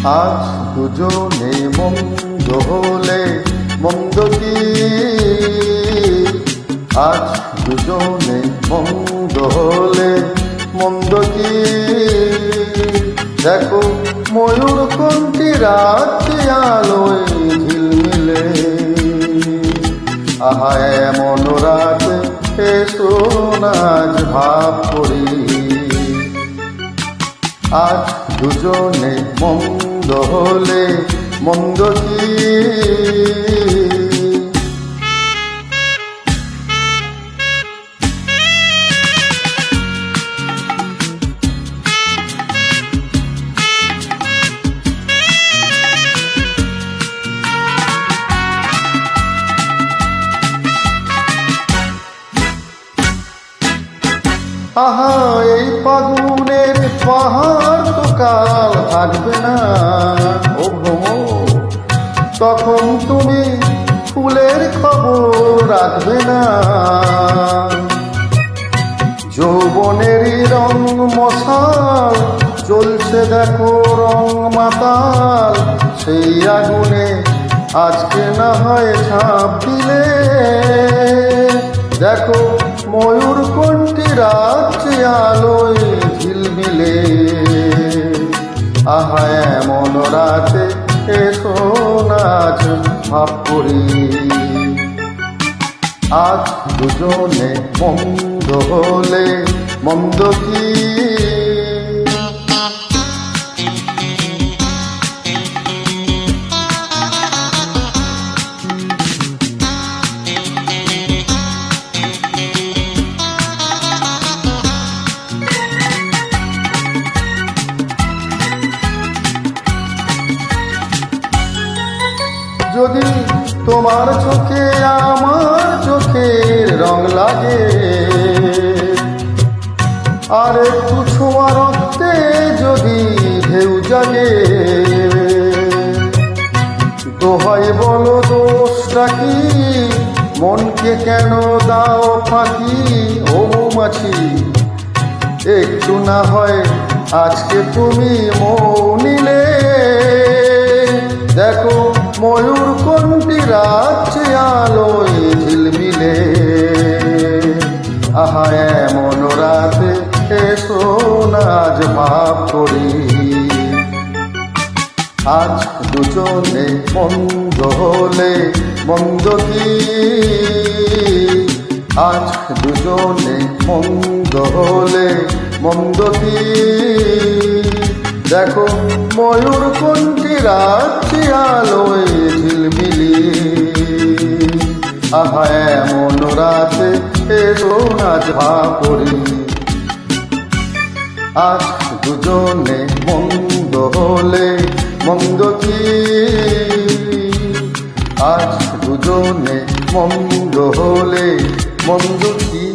আজ দুজনে মন্দ হলে মন্দ কি? আজ দুজনে মন্দ হলে মন্দ কি? দেখো ময়ূর কোনটি রাত্রি আলোয় ঝিলমিলে। আহা এমন রাতে এসো আজ ভাব করি। আজ দুজনে মন্দ হলে মন্দ কি? আহা এই ফাগুনের পাহাড় তো কাল থাকবে না। ও ভ্রমর, তখন তুমি ফুলের খবর রাখবে না। যৌবনেরই রং মশাল জ্বলছে দেখো রং মাতাল। সেই আগুনে আজকে না হয় ঝাঁপ দিলে। দেখো ময়ূর কোনটি রাত্রি আলোয় ঝিলমিলে। আহা এমন রাতে এসো আজ ভাব করি। আজ দুজনে মন্দ হলে মন্দ কি? যদি তোমার চোখে আমার চোখের রং লাগে, আর একটু ছোঁয়া রক্তে যদি ঢেউ জাগে, দোহাই বলো দোষটা কি? মনকে কেন দাও ফাঁকি? ও মৌমাছি, একটু না হয় আজকে তুমি মৌ নিলে। দেখো ময়ূর কোনটি রাত্রি আলোয় ঝিলমিলে। আহা এমন রাতে এসো আজ ভাব করি। আজ দুজনে মন্দ হলে মন্দ কি? আজ দুজনে মন্দ হলে মন্দ কি? দেখো ময়ূর কোনটি রাত্রি আলোয় ঝিলমিলি। আহা এমন রাতে এসো আজ ভাব করি। আজ দুজনে মন্দ হলে মন্দ কি? আজ দুজনে মন্দ হলে মন্দ কি?